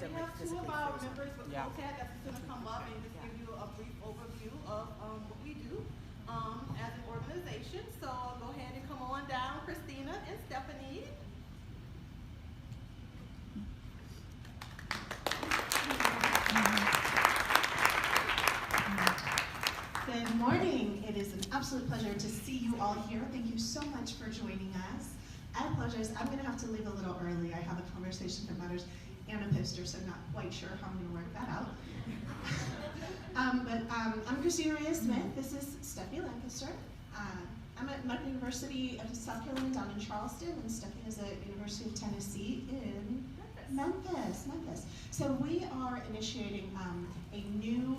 to we have two of our members with COTAD that's going to come up and just give you a brief overview of what we do as an organization. So go ahead and come on down, Christina and Stephanie. Good morning. It is an absolute pleasure to see you all here. Thank you so much for joining us. I apologize, I'm going to have to leave a little early. I have a conversation that matters and a poster, so I'm not quite sure how I'm going to work that out. I'm Christina Smith. This is Stephanie Lancaster. I'm at Medical University of South Carolina down in Charleston, and Stephanie is at University of Tennessee in Memphis. So we are initiating a new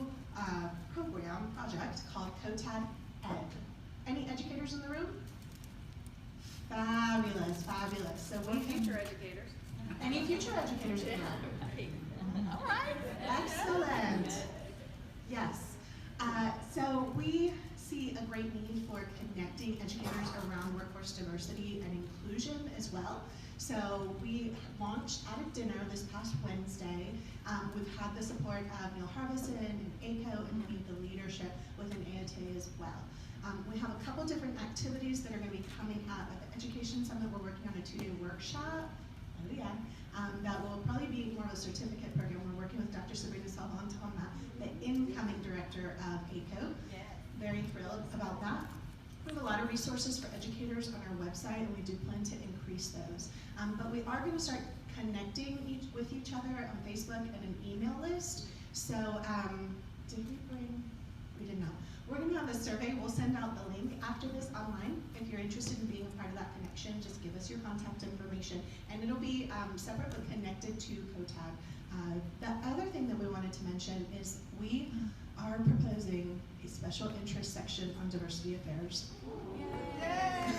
project called COTAD Ed. Any educators in the room? Fabulous. So we future educators. Any future educators in the room? All right. Excellent. Yes. So we see a great need for connecting educators around workforce diversity and inclusion as well. So we launched at a dinner this past Wednesday. We've had the support of Neil Harbison and ACO and many of the leadership within AOTA as well. We have a couple different activities that are going to be coming out of the Education Summit. We're working on a 2-day workshop. That will probably be more of a certificate program. We're working with Dr. Sabrina Salvant on that, the incoming director of ACO. Very thrilled about that. We have a lot of resources for educators on our website, and we do plan to increase those. But we are going to start connecting with each other on Facebook and an email list. So did we bring? We did not. We're going to have a survey. We'll send out the link after this online. If you're interested in being a part of that connection, just give us your contact information. And it'll be separate but connected to COTAD. The other thing that we wanted to mention is we are proposing a special interest section on diversity affairs. Yay!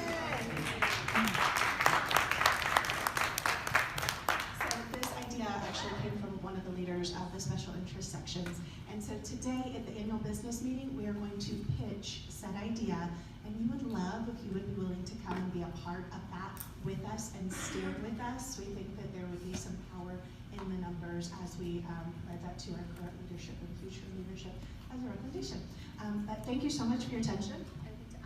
So this idea actually came from one of the leaders of the special interest sections. And so today at the annual business meeting, we are going to pitch said idea, and we would love if you would be willing to come and be a part of that with us and steer with us. We think that there would be some power in the numbers as we pledge that to our current leadership and future leadership as a recommendation. But thank you so much for your attention. Anything to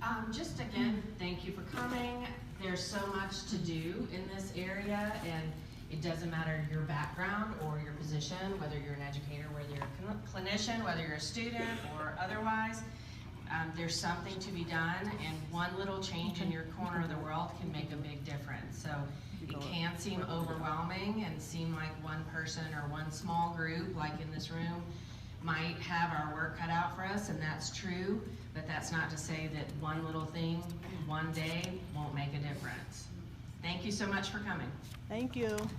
add? Just again, thank you for coming. There's so much to do in this area, and it doesn't matter your background or your position, whether you're an educator, whether you're a clinician, whether you're a student or otherwise. There's something to be done, and one little change in your corner of the world can make a big difference. So it can seem overwhelming and seem like one person or one small group, like in this room, might have our work cut out for us, and that's true, but that's not to say that one little thing, one day, won't make a difference. Thank you so much for coming. Thank you. What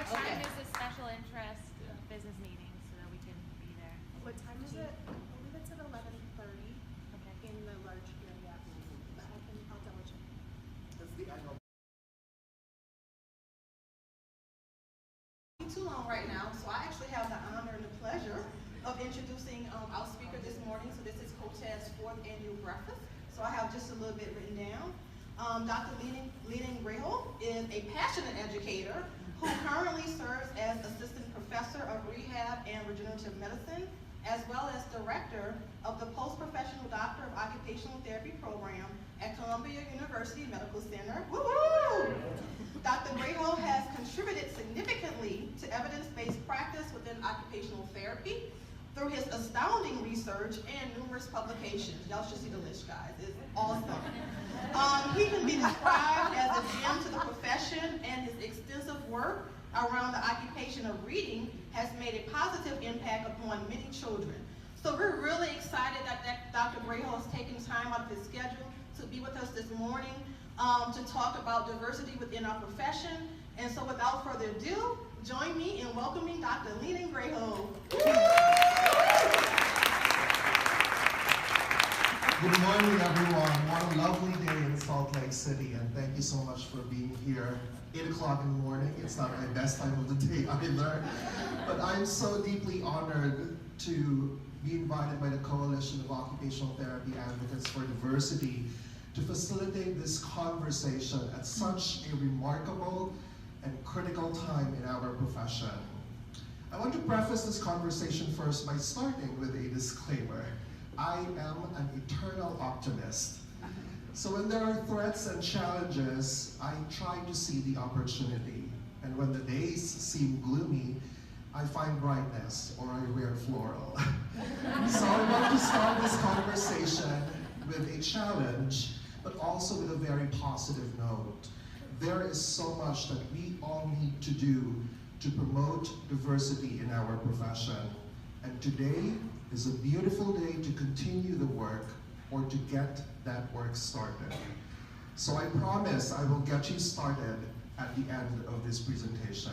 time is this special interest business meeting so that we can be there? What time is it? I believe it's at 11:30 in the large area. But I'll double check. Too long right now, so I actually have the honor and the pleasure of introducing our speaker this morning. So this is COTAD's 4th annual breakfast. So I have just a little bit written down. Dr. Lenin Grajo is a passionate educator who currently serves as assistant professor of rehab and regenerative medicine, as well as director of the post-professional doctor of occupational therapy program at Columbia University Medical Center. Woo-hoo! Dr. Grajo has contributed significantly to evidence-based practice within occupational therapy through his astounding research and numerous publications. Y'all should see the list, guys. It's awesome. He can be described as a gem to the profession, and his extensive work around the occupation of reading has made a positive impact upon many children. So we're really excited that Dr. Grajo has taken time out of his schedule to be with us this morning to talk about diversity within our profession. And so without further ado, join me in welcoming Dr. Lenin Grajo. Good morning, everyone. What a lovely day in Salt Lake City, and thank you so much for being here. 8 o'clock in the morning. It's not my best time of the day either, but I'm so deeply honored to be invited by the Coalition of Occupational Therapy Advocates for Diversity to facilitate this conversation at such a remarkable and critical time in our profession. I want to preface this conversation first by starting with a disclaimer. I am an eternal optimist. So when there are threats and challenges, I try to see the opportunity. And when the days seem gloomy, I find brightness, or I wear floral. So I want to start this conversation with a challenge, but also with a very positive note. There is so much that we all need to do to promote diversity in our profession. And today is a beautiful day to continue the work or to get that work started. So I promise I will get you started at the end of this presentation.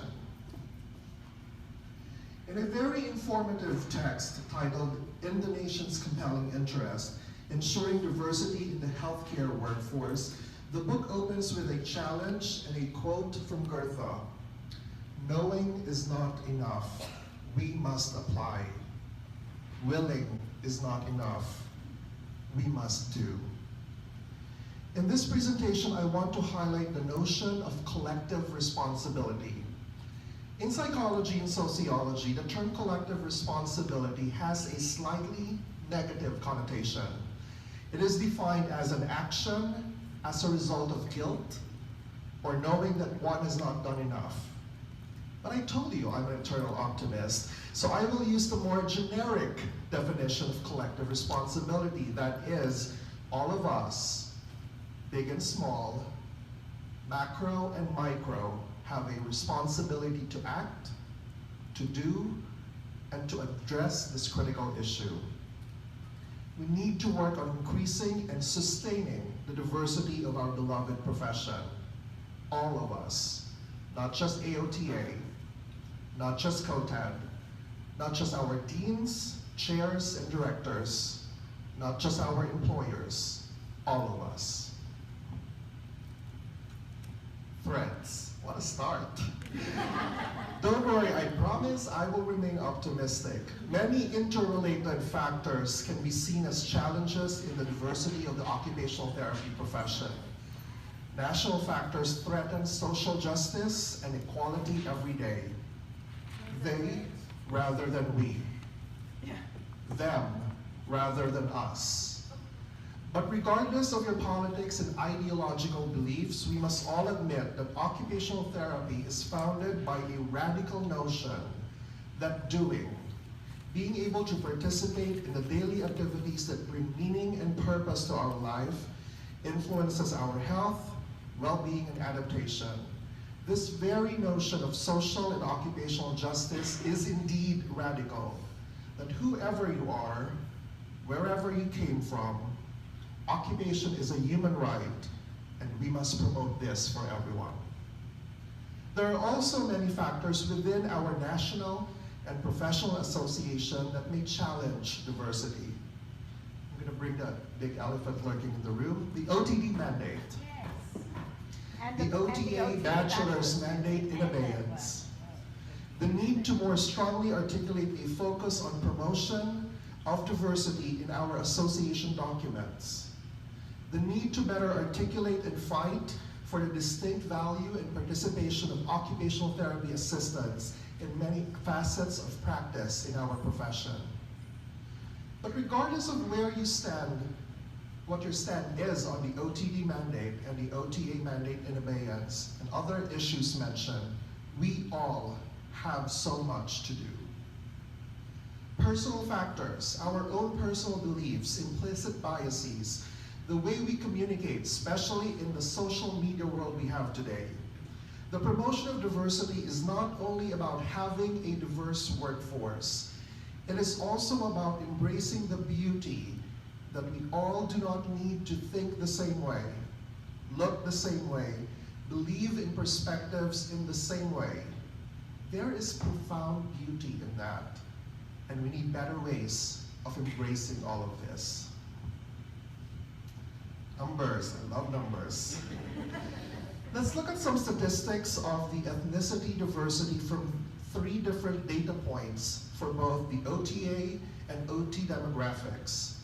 In a very informative text titled "In the Nation's Compelling Interest, Ensuring Diversity in the Healthcare Workforce," the book opens with a challenge and a quote from Goethe: "Knowing is not enough, we must apply. Willing is not enough, we must do." In this presentation, I want to highlight the notion of collective responsibility. In psychology and sociology, the term collective responsibility has a slightly negative connotation. It is defined as an action as a result of guilt or knowing that one has not done enough. But I told you I'm an eternal optimist, so I will use the more generic definition of collective responsibility. That is, all of us, big and small, macro and micro, have a responsibility to act, to do, and to address this critical issue. We need to work on increasing and sustaining the diversity of our beloved profession. All of us, not just AOTA, not just COTAD, not just our deans, chairs, and directors, not just our employers, all of us. Threats. What a start. Don't worry, I promise I will remain optimistic. Many interrelated factors can be seen as challenges in the diversity of the occupational therapy profession. National factors threaten social justice and equality every day. They rather than we. Them rather than us. But regardless of your politics and ideological beliefs, we must all admit that occupational therapy is founded by a radical notion that doing, being able to participate in the daily activities that bring meaning and purpose to our life, influences our health, well-being, and adaptation. This very notion of social and occupational justice is indeed radical, that whoever you are, wherever you came from, occupation is a human right, and we must promote this for everyone. There are also many factors within our national and professional association that may challenge diversity. I'm going to bring that big elephant lurking in the room, the OTD mandate. Yes. The OTA bachelor's mandate in abeyance. The need to more strongly articulate a focus on promotion of diversity in our association documents. The need to better articulate and fight for the distinct value and participation of occupational therapy assistants in many facets of practice in our profession. But regardless of where you stand, what your stand is on the OTD mandate and the OTA mandate in abeyance and other issues mentioned, we all have so much to do. Personal factors, our own personal beliefs, implicit biases, the way we communicate, especially in the social media world we have today. The promotion of diversity is not only about having a diverse workforce, it is also about embracing the beauty that we all do not need to think the same way, look the same way, believe in perspectives in the same way. There is profound beauty in that, and we need better ways of embracing all of this. Numbers, I love numbers. Let's look at some statistics of the ethnicity diversity from 3 different data points for both the OTA and OT demographics.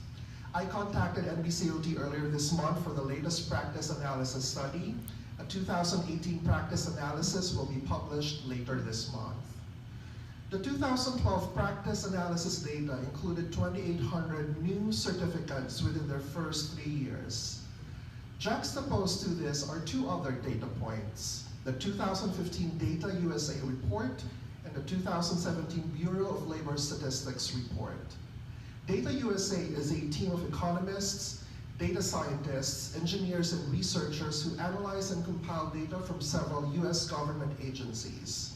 I contacted NBCOT earlier this month for the latest practice analysis study. A 2018 practice analysis will be published later this month. The 2012 practice analysis data included 2,800 new certificates within their first 3 years. Juxtaposed to this are two other data points: the 2015 Data USA report and the 2017 Bureau of Labor Statistics report. Data USA is a team of economists, data scientists, engineers, and researchers who analyze and compile data from several US government agencies.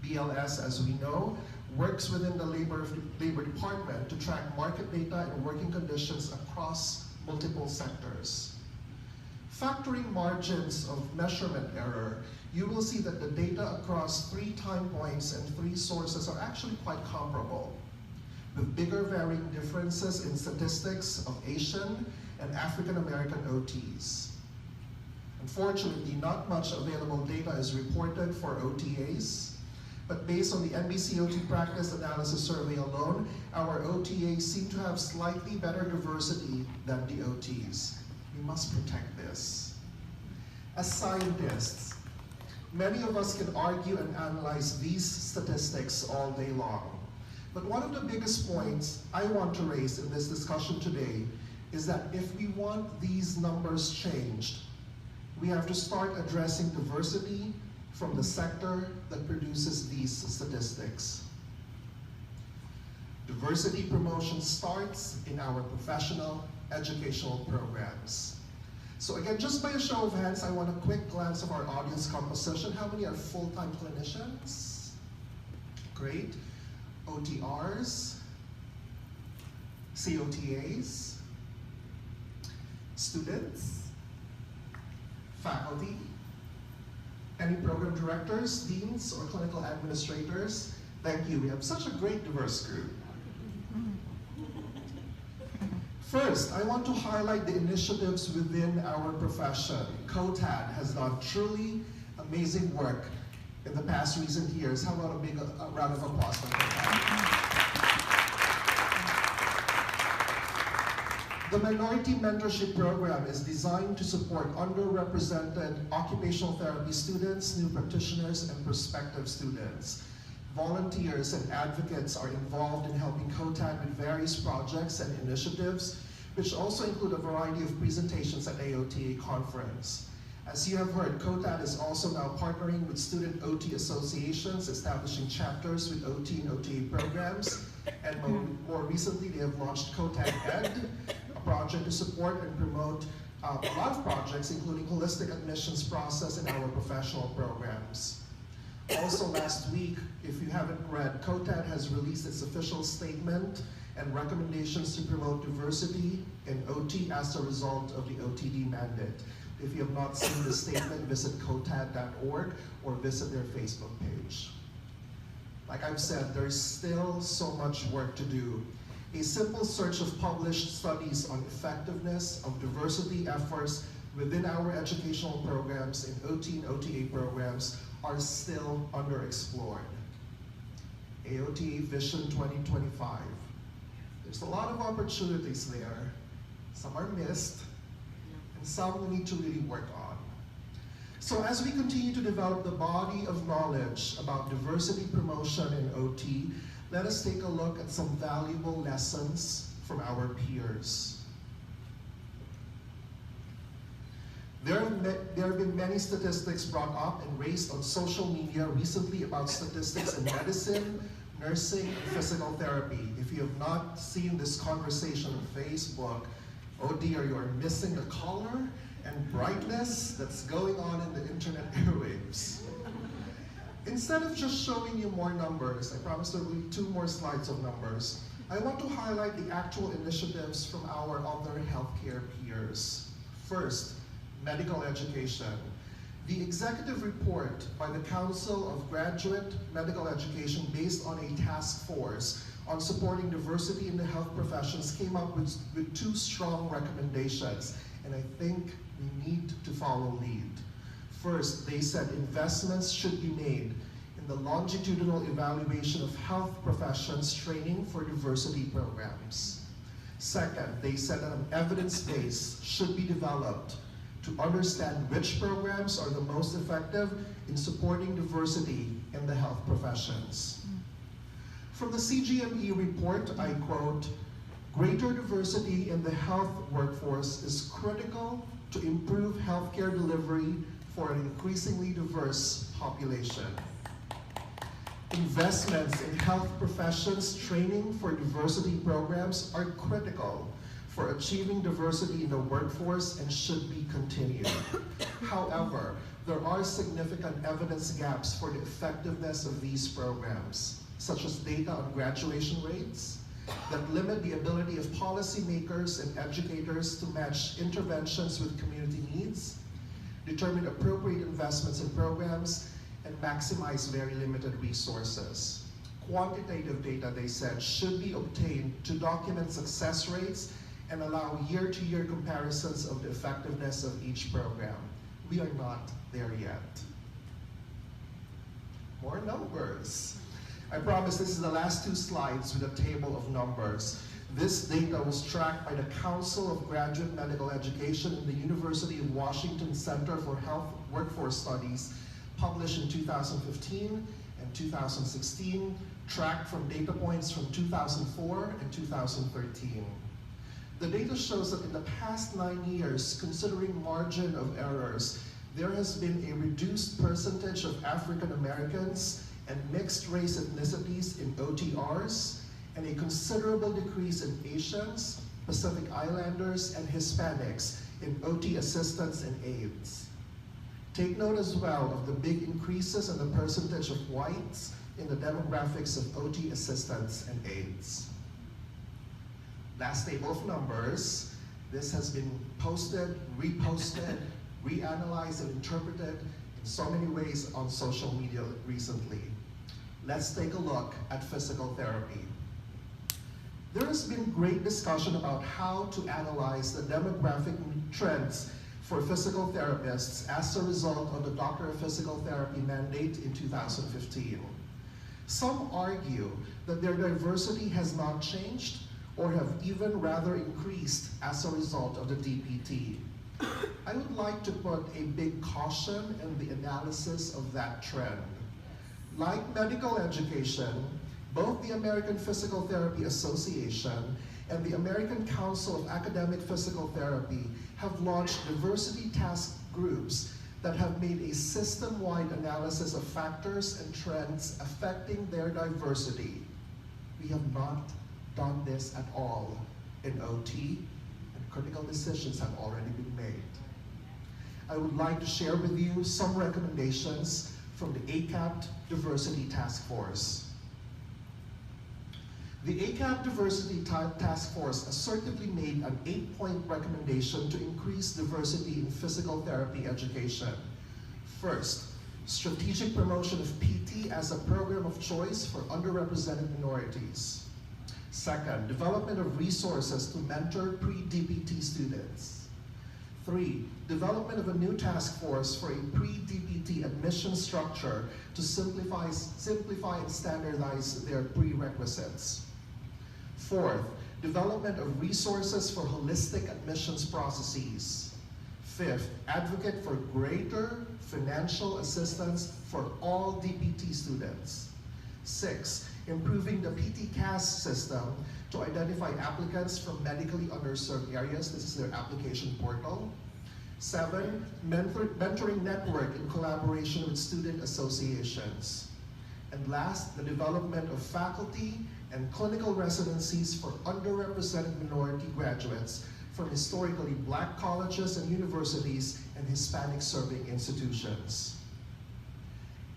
BLS, as we know, works within the Labor Department to track market data and working conditions across multiple sectors. Factoring margins of measurement error, you will see that the data across 3 time points and 3 sources are actually quite comparable, with bigger varying differences in statistics of Asian and African American OTs. Unfortunately, not much available data is reported for OTAs, but based on the NBCOT practice analysis survey alone, our OTAs seem to have slightly better diversity than the OTs. We must protect this. As scientists, many of us can argue and analyze these statistics all day long. But one of the biggest points I want to raise in this discussion today is that if we want these numbers changed, we have to start addressing diversity from the sector that produces these statistics. Diversity promotion starts in our professional educational programs. So again, just by a show of hands, I want a quick glance of our audience composition. How many are full-time clinicians? Great. OTRs, COTAs, students, faculty, any program directors, deans, or clinical administrators. Thank you. We have such a great diverse group. First, I want to highlight the initiatives within our profession. COTAD has done truly amazing work in the past recent years. How about a big round of applause for COTAD? The Minority Mentorship Program is designed to support underrepresented occupational therapy students, new practitioners, and prospective students. Volunteers and advocates are involved in helping COTAD with various projects and initiatives, which also include a variety of presentations at AOTA conference. As you have heard, COTAD is also now partnering with student OT associations, establishing chapters with OT and OTA programs, and more recently they have launched COTAD Ed, a project to support and promote a lot of projects, including holistic admissions process in our professional programs. Also last week, if you haven't read, COTAD has released its official statement and recommendations to promote diversity in OT as a result of the OTD mandate. If you have not seen the statement, visit cotad.org or visit their Facebook page. Like I've said, there's still so much work to do. A simple search of published studies on effectiveness of diversity efforts within our educational programs in OT and OTA programs are still underexplored. AOTA Vision 2025. There's a lot of opportunities there. Some are missed, and some we need to really work on. So as we continue to develop the body of knowledge about diversity promotion in OT, let us take a look at some valuable lessons from our peers. There have been many statistics brought up and raised on social media recently about statistics in medicine, nursing, and physical therapy. If you have not seen this conversation on Facebook, oh dear, you are missing the color and brightness that's going on in the internet airwaves. Instead of just showing you more numbers, I promise there will be 2 more slides of numbers, I want to highlight the actual initiatives from our other healthcare peers. First, medical education. The executive report by the Council of Graduate Medical Education, based on a task force on supporting diversity in the health professions, came up with 2 strong recommendations, and I think we need to follow lead. First, they said investments should be made in the longitudinal evaluation of health professions training for diversity programs. Second, they said that an evidence base should be developed to understand which programs are the most effective in supporting diversity in the health professions. From the CGME report, I quote, "Greater diversity in the health workforce is critical to improve healthcare delivery for an increasingly diverse population. Investments in health professions training for diversity programs are critical for achieving diversity in the workforce and should be continued. However, there are significant evidence gaps for the effectiveness of these programs, such as data on graduation rates that limit the ability of policymakers and educators to match interventions with community needs, determine appropriate investments in programs, and maximize very limited resources. Quantitative data," they said, "should be obtained to document success rates and allow year-to-year comparisons of the effectiveness of each program." We are not there yet. More numbers. I promise this is the last two slides with a table of numbers. This data was tracked by the Council of Graduate Medical Education in the University of Washington Center for Health Workforce Studies, published in 2015 and 2016, tracked from data points from 2004 and 2013. The data shows that in the past 9 years, considering margin of errors, there has been a reduced percentage of African Americans and mixed race ethnicities in OTRs, and a considerable decrease in Asians, Pacific Islanders, and Hispanics in OT assistants and aides. Take note as well of the big increases in the percentage of whites in the demographics of OT assistants and aides. Last table of numbers. This has been posted, reposted, reanalyzed, and interpreted in so many ways on social media recently. Let's take a look at physical therapy. There has been great discussion about how to analyze the demographic trends for physical therapists as a result of the Doctor of Physical Therapy mandate in 2015. Some argue that their diversity has not changed or have even rather increased as a result of the DPT. I would like to put a big caution in the analysis of that trend. Like medical education, both the American Physical Therapy Association and the American Council of Academic Physical Therapy have launched diversity task groups that have made a system-wide analysis of factors and trends affecting their diversity. We have not done this at all in OT, and critical decisions have already been made. I would like to share with you some recommendations from the ACAPT Diversity Task Force. The ACAP Diversity Task Force assertively made an 8-point recommendation to increase diversity in physical therapy education. First, strategic promotion of PT as a program of choice for underrepresented minorities. Second, development of resources to mentor pre-DPT students. 3, development of a new task force for a pre-DPT admission structure to simplify and standardize their prerequisites. 4th, development of resources for holistic admissions processes. 5th, advocate for greater financial assistance for all DPT students. 6, improving the PT-CAS system to identify applicants from medically underserved areas. This is their application portal. 7, mentoring network in collaboration with student associations. And last, the development of faculty and clinical residencies for underrepresented minority graduates from historically Black colleges and universities and Hispanic serving institutions.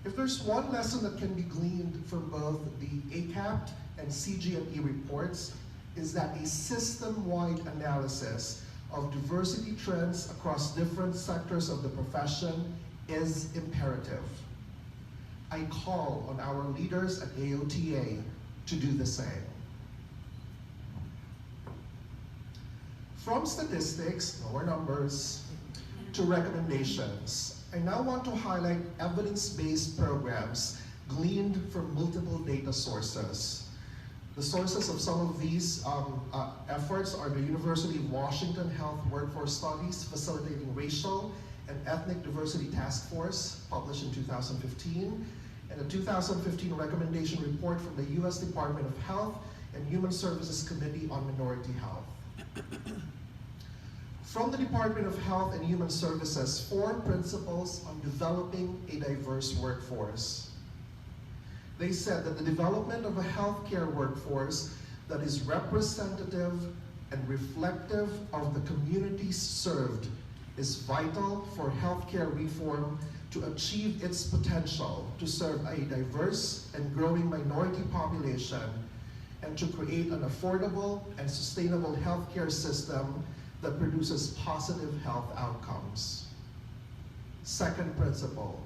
If there's one lesson that can be gleaned from both the ACAPT and CGME reports, is that a system-wide analysis of diversity trends across different sectors of the profession is imperative. I call on our leaders at AOTA to do the same. From statistics, no more numbers, to recommendations, I now want to highlight evidence-based programs gleaned from multiple data sources. The sources of some of these efforts are the University of Washington Health Workforce Studies Facilitating Racial and Ethnic Diversity Task Force, published in 2015, and a 2015 recommendation report from the U.S. Department of Health and Human Services Committee on Minority Health. From the Department of Health and Human Services, 4 principles on developing a diverse workforce. They said that the development of a healthcare workforce that is representative and reflective of the communities served is vital for healthcare reform to achieve its potential to serve a diverse and growing minority population and to create an affordable and sustainable healthcare system that produces positive health outcomes. Second principle,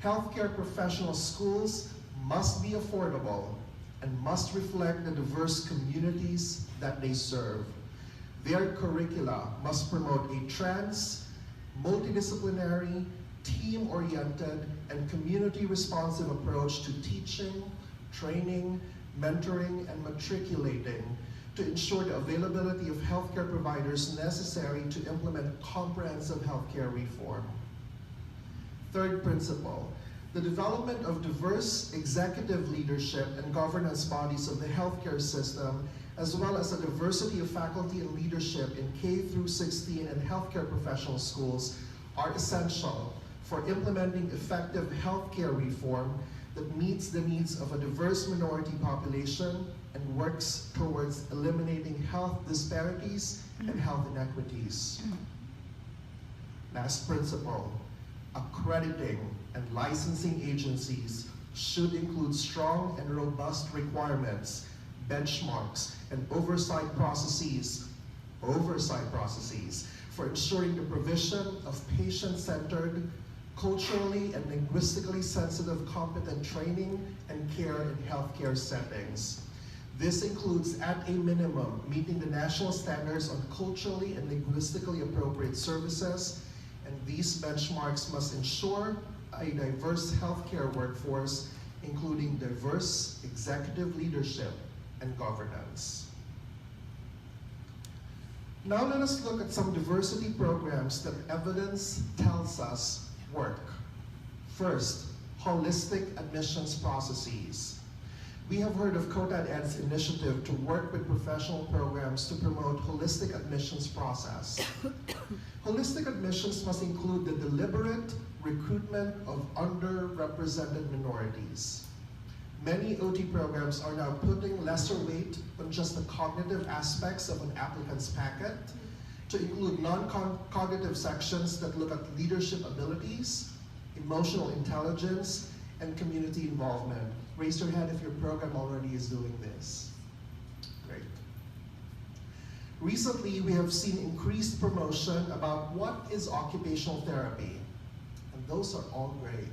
healthcare professional schools must be affordable and must reflect the diverse communities that they serve. Their curricula must promote a trans, multidisciplinary, team-oriented, and community-responsive approach to teaching, training, mentoring, and matriculating to ensure the availability of healthcare providers necessary to implement comprehensive healthcare reform. Third principle, the development of diverse executive leadership and governance bodies of the healthcare system, as well as a diversity of faculty and leadership in K through 16 and healthcare professional schools are essential for implementing effective healthcare reform that meets the needs of a diverse minority population and works towards eliminating health disparities and health inequities. Last principle, accrediting and licensing agencies should include strong and robust requirements, benchmarks, and oversight processes for ensuring the provision of patient-centered, culturally and linguistically sensitive competent training and care in healthcare settings. This includes, at a minimum, meeting the national standards on culturally and linguistically appropriate services, and these benchmarks must ensure a diverse healthcare workforce, including diverse executive leadership and governance. Now let us look at some diversity programs that evidence tells us work. First, holistic admissions processes. We have heard of COTAD-Ed's initiative to work with professional programs to promote holistic admissions process. Holistic admissions must include the deliberate recruitment of underrepresented minorities. Many OT programs are now putting lesser weight on just the cognitive aspects of an applicant's packet to include non-cognitive sections that look at leadership abilities, emotional intelligence, and community involvement. Raise your hand if your program already is doing this. Great. Recently, we have seen increased promotion about what is occupational therapy, and those are all great.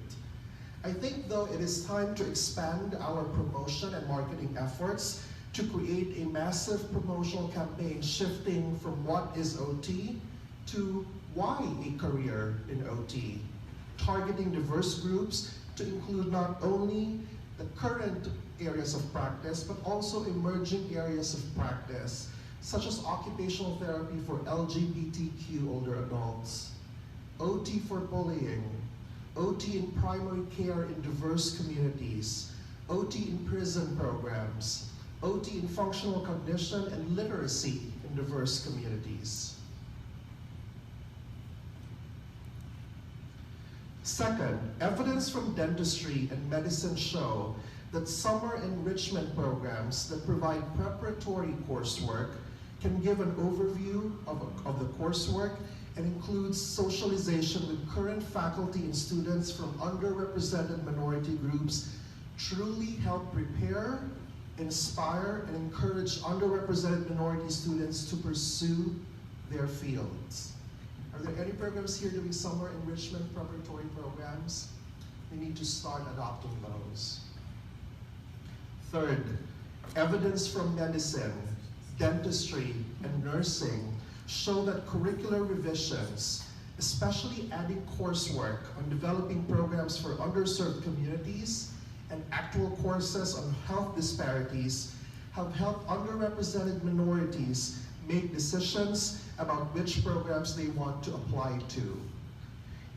I think, though, it is time to expand our promotion and marketing efforts to create a massive promotional campaign shifting from what is OT to why a career in OT, targeting diverse groups to include not only the current areas of practice, but also emerging areas of practice, such as occupational therapy for LGBTQ older adults, OT for bullying, OT in primary care in diverse communities, OT in prison programs, OT in functional cognition and literacy in diverse communities. Second, evidence from dentistry and medicine show that summer enrichment programs that provide preparatory coursework can give an overview of the coursework and includes socialization with current faculty and students from underrepresented minority groups, truly help prepare, inspire, and encourage underrepresented minority students to pursue their fields. Are there any programs here doing summer enrichment preparatory programs? We need to start adopting those. Third, evidence from medicine, dentistry, and nursing show that curricular revisions, especially adding coursework on developing programs for underserved communities and actual courses on health disparities, have helped underrepresented minorities make decisions about which programs they want to apply to.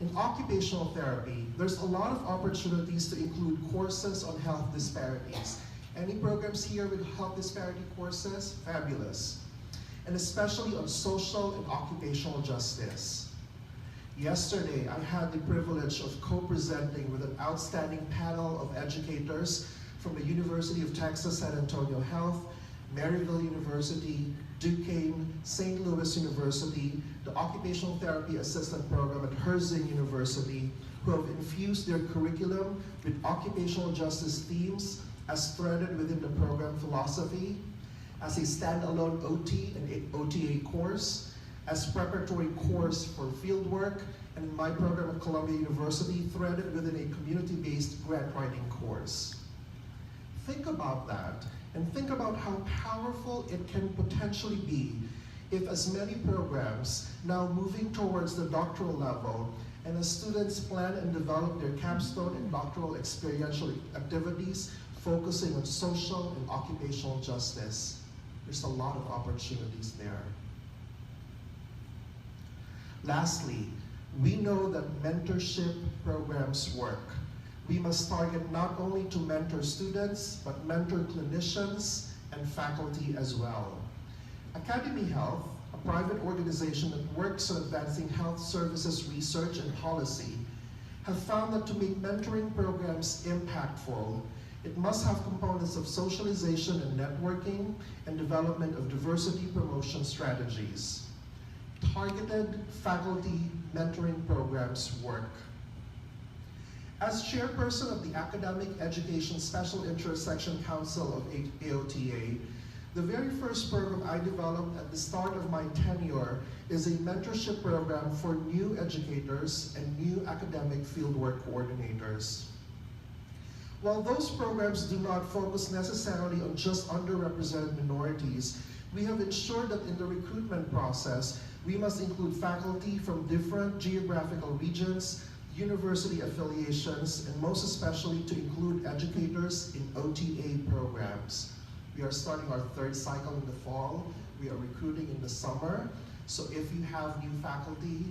In occupational therapy, there's a lot of opportunities to include courses on health disparities. Any programs here with health disparity courses? Fabulous. And especially on social and occupational justice. Yesterday, I had the privilege of co-presenting with an outstanding panel of educators from the University of Texas San Antonio Health, Maryville University, Duquesne, St. Louis University, the Occupational Therapy Assistant Program at Herzing University, who have infused their curriculum with occupational justice themes as threaded within the program philosophy, as a standalone OT and OTA course, as preparatory course for fieldwork, and in my program at Columbia University, threaded within a community-based grant writing course. Think about that, and think about how powerful it can potentially be if as many programs now moving towards the doctoral level, and as students plan and develop their capstone and doctoral experiential activities focusing on social and occupational justice. There's a lot of opportunities there. Lastly, we know that mentorship programs work. We must target not only to mentor students, but mentor clinicians and faculty as well. Academy Health, a private organization that works on advancing health services research and policy, have found that to make mentoring programs impactful, it must have components of socialization and networking and development of diversity promotion strategies. Targeted faculty mentoring programs work. As chairperson of the Academic Education Special Interest Section Council of AOTA, the very first program I developed at the start of my tenure is a mentorship program for new educators and new academic fieldwork coordinators. While those programs do not focus necessarily on just underrepresented minorities, we have ensured that in the recruitment process, we must include faculty from different geographical regions, university affiliations, and most especially to include educators in OTA programs. We are starting our third cycle in the fall. We are recruiting in the summer. So if you have new faculty,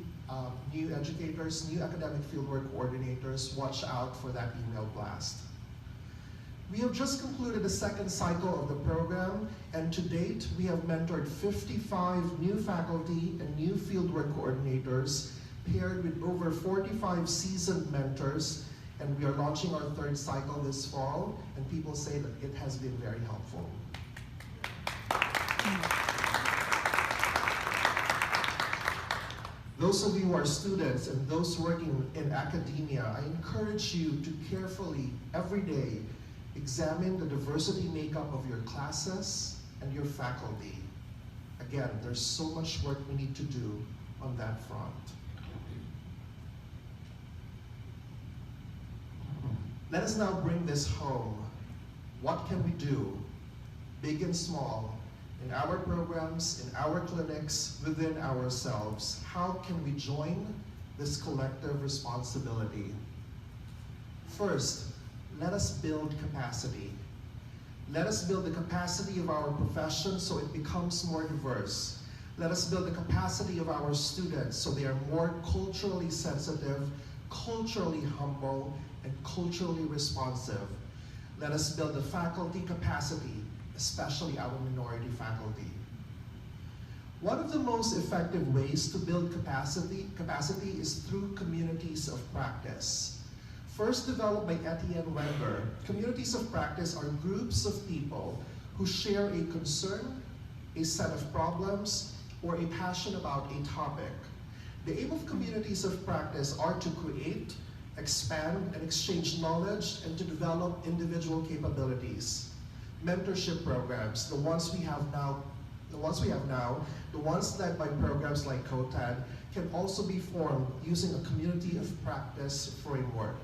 new educators, new academic fieldwork coordinators, watch out for that email blast. We have just concluded the second cycle of the program, and to date, we have mentored 55 new faculty and new fieldwork coordinators, paired with over 45 seasoned mentors, and we are launching our third cycle this fall, and people say that it has been very helpful. Those of you who are students and those working in academia, I encourage you to carefully, every day, examine the diversity makeup of your classes and your faculty. Again, there's so much work we need to do on that front. Let us now bring this home. What can we do, big and small, in our programs, in our clinics, within ourselves? How can we join this collective responsibility? First, let us build capacity. Let us build the capacity of our profession so it becomes more diverse. Let us build the capacity of our students so they are more culturally sensitive, culturally humble, and culturally responsive. Let us build the faculty capacity, especially our minority faculty. One of the most effective ways to build capacity is through communities of practice. First developed by Etienne Wenger, communities of practice are groups of people who share a concern, a set of problems, or a passion about a topic. The aim of communities of practice are to create, expand, and exchange knowledge, and to develop individual capabilities. Mentorship programs, the ones we have now, the ones led by programs like COTAD, can also be formed using a community of practice framework.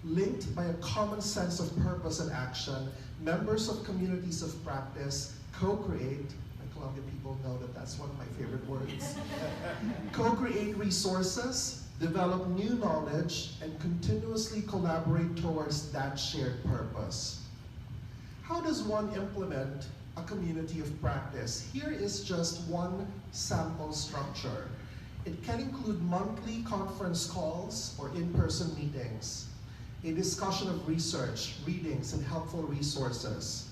Linked by a common sense of purpose and action, members of communities of practice co-create, my Colombian people know that that's one of my favorite words, co-create resources, develop new knowledge, and continuously collaborate towards that shared purpose. How does one implement a community of practice? Here is just one sample structure. It can include monthly conference calls or in-person meetings, a discussion of research, readings, and helpful resources,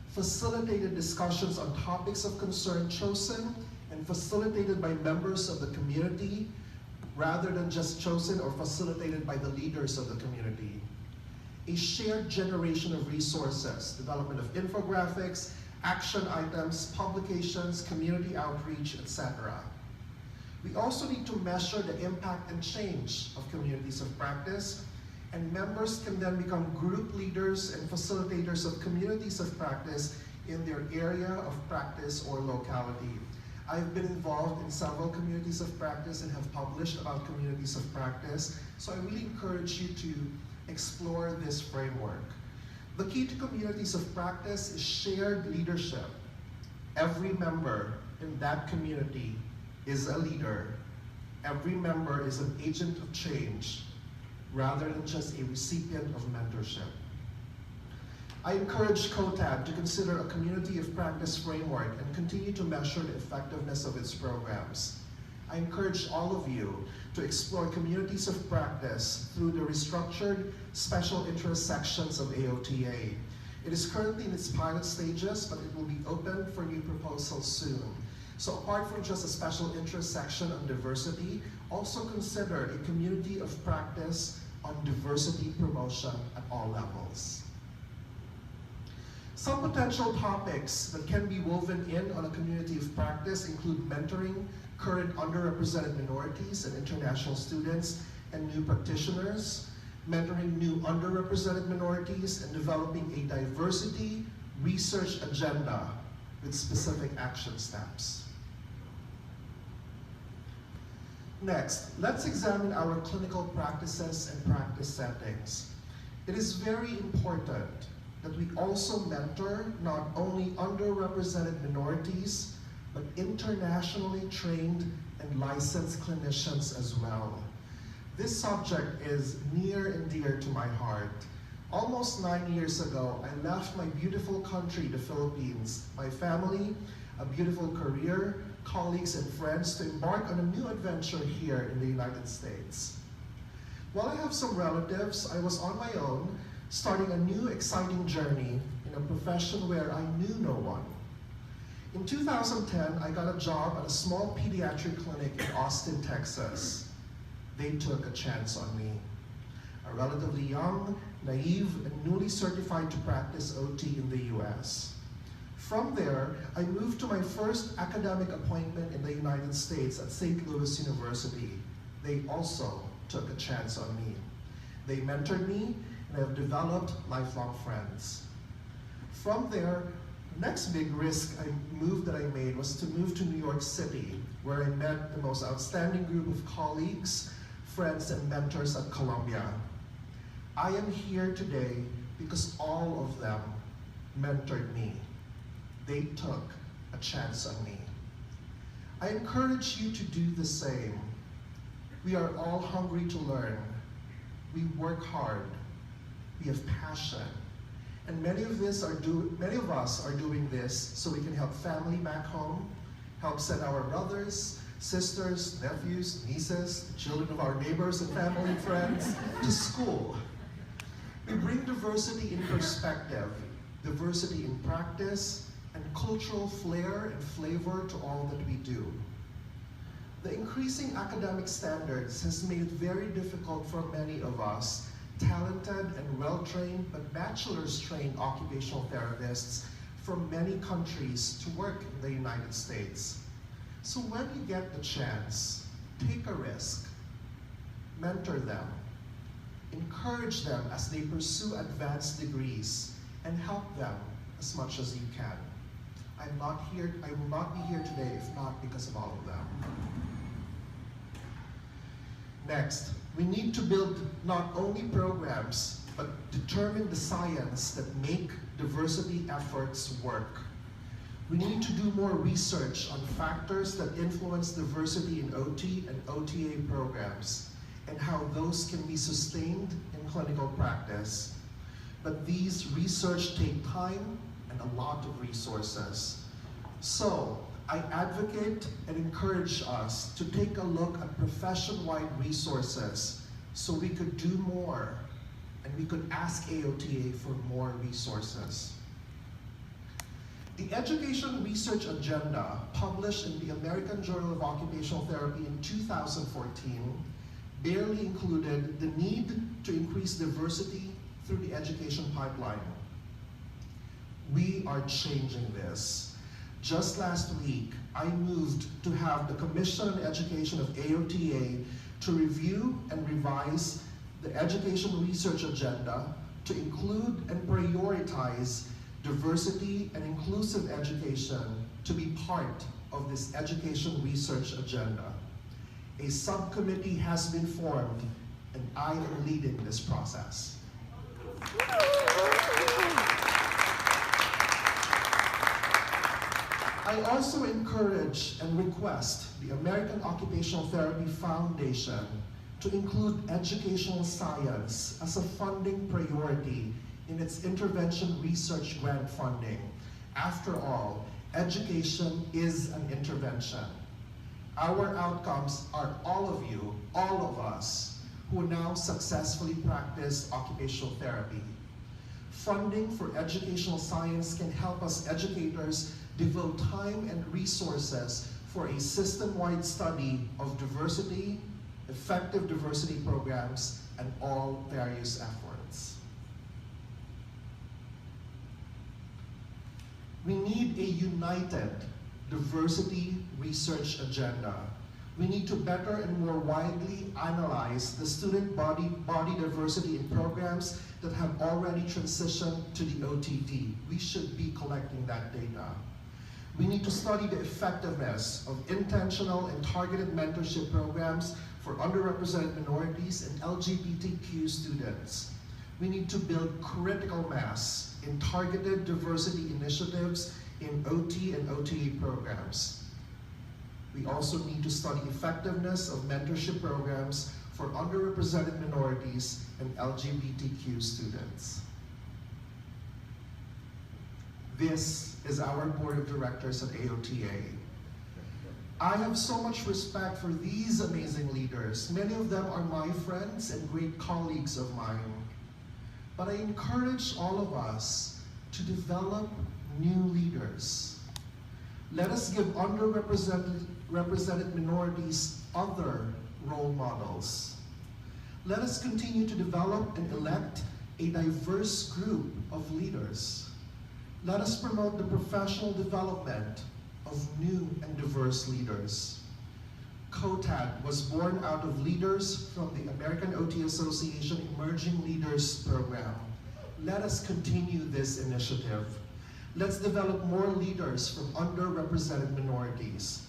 facilitated discussions on topics of concern chosen and facilitated by members of the community rather than just chosen or facilitated by the leaders of the community. A shared generation of resources, development of infographics, action items, publications, community outreach, etc. We also need to measure the impact and change of communities of practice, and members can then become group leaders and facilitators of communities of practice in their area of practice or locality. I've been involved in several communities of practice and have published about communities of practice, so I really encourage you to explore this framework. The key to communities of practice is shared leadership. Every member in that community is a leader. Every member is an agent of change rather than just a recipient of mentorship. I encourage COTAD to consider a community of practice framework and continue to measure the effectiveness of its programs. I encourage all of you to explore communities of practice through the restructured special interest sections of AOTA. It is currently in its pilot stages, but it will be open for new proposals soon. So apart from just a special interest section on diversity, also consider a community of practice on diversity promotion at all levels. Some potential topics that can be woven in on a community of practice include mentoring current underrepresented minorities and international students and new practitioners, mentoring new underrepresented minorities, and developing a diversity research agenda with specific action steps. Next, let's examine our clinical practices and practice settings. It is very important that we also mentor not only underrepresented minorities, but internationally trained and licensed clinicians as well. This subject is near and dear to my heart. Almost 9 years ago, I left my beautiful country, the Philippines, my family, a beautiful career, colleagues and friends to embark on a new adventure here in the United States. While I have some relatives, I was on my own, starting a new exciting journey in a profession where I knew no one. In 2010, I got a job at a small pediatric clinic in Austin, Texas. They took a chance on me. A relatively young, naive, and newly certified to practice OT in the US. From there, I moved to my first academic appointment in the United States at St. Louis University. They also took a chance on me. They mentored me, and I have developed lifelong friends. From there, the next big move that I made was to move to New York City, where I met the most outstanding group of colleagues, friends, and mentors at Columbia. I am here today because all of them mentored me. They took a chance on me. I encourage you to do the same. We are all hungry to learn. We work hard. We have passion. And many of us are doing this so we can help family back home, help send our brothers, sisters, nephews, nieces, the children of our neighbors and family and friends to school. We bring diversity in perspective, diversity in practice, and cultural flair and flavor to all that we do. The increasing academic standards has made it very difficult for many of us, talented and well-trained but bachelor's-trained occupational therapists from many countries to work in the United States. So when you get the chance, take a risk, mentor them, encourage them as they pursue advanced degrees, and help them as much as you can. I will not be here today if not because of all of them. Next, we need to build not only programs, but determine the science that make diversity efforts work. We need to do more research on factors that influence diversity in OT and OTA programs, and how those can be sustained in clinical practice. but these research take time and a lot of resources. So I advocate and encourage us to take a look at profession-wide resources so we could do more and we could ask AOTA for more resources. The Education Research Agenda, published in the American Journal of Occupational Therapy in 2014, barely included the need to increase diversity through the education pipeline. We are changing this. Just last week, I moved to have the Commission on Education of AOTA to review and revise the Education Research Agenda to include and prioritize diversity and inclusive education to be part of this Education Research Agenda. A subcommittee has been formed, and I am leading this process. I also encourage and request the American Occupational Therapy Foundation to include educational science as a funding priority in its intervention research grant funding. After all, education is an intervention. Our outcomes are all of you, all of us, who now successfully practice occupational therapy. Funding for educational science can help us educators devote time and resources for a system-wide study of diversity, effective diversity programs, and all various efforts. We need a united diversity research agenda. We need to better and more widely analyze the student body diversity in programs that have already transitioned to the OTD. We should be collecting that data. We need to study the effectiveness of intentional and targeted mentorship programs for underrepresented minorities and LGBTQ students. We need to build critical mass in targeted diversity initiatives in OT and OTA programs. We also need to study effectiveness of mentorship programs for underrepresented minorities and LGBTQ students. This is our board of directors at AOTA. I have so much respect for these amazing leaders. Many of them are my friends and great colleagues of mine. But I encourage all of us to develop new leaders. Let us give underrepresented minorities other role models. Let us continue to develop and elect a diverse group of leaders. Let us promote the professional development of new and diverse leaders. COTAD was born out of leaders from the American OT Association Emerging Leaders Program. Let us continue this initiative. Let's develop more leaders from underrepresented minorities.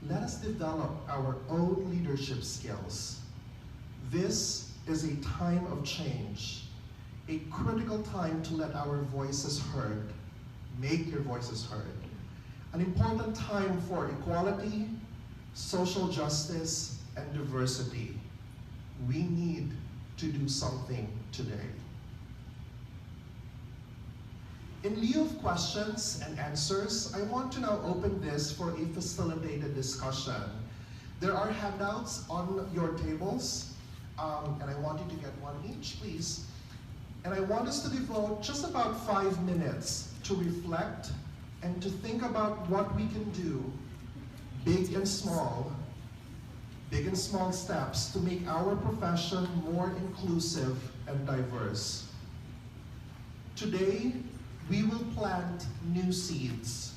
Let us develop our own leadership skills. This is a time of change, a critical time to let our voices heard. Make your voices heard. An important time for equality, social justice, and diversity. We need to do something today. In lieu of questions and answers, I want to now open this for a facilitated discussion. There are handouts on your tables, and I want you to get one each, please. And I want us to devote just about 5 minutes to reflect and to think about what we can do, big and small steps to make our profession more inclusive and diverse. Today, we will plant new seeds,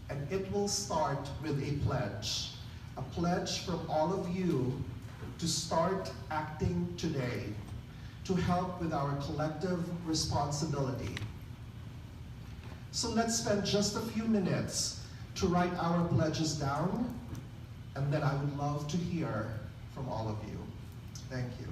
and it will start with a pledge from all of you to start acting today to help with our collective responsibility. So let's spend just a few minutes to write our pledges down, and then I would love to hear from all of you. Thank you.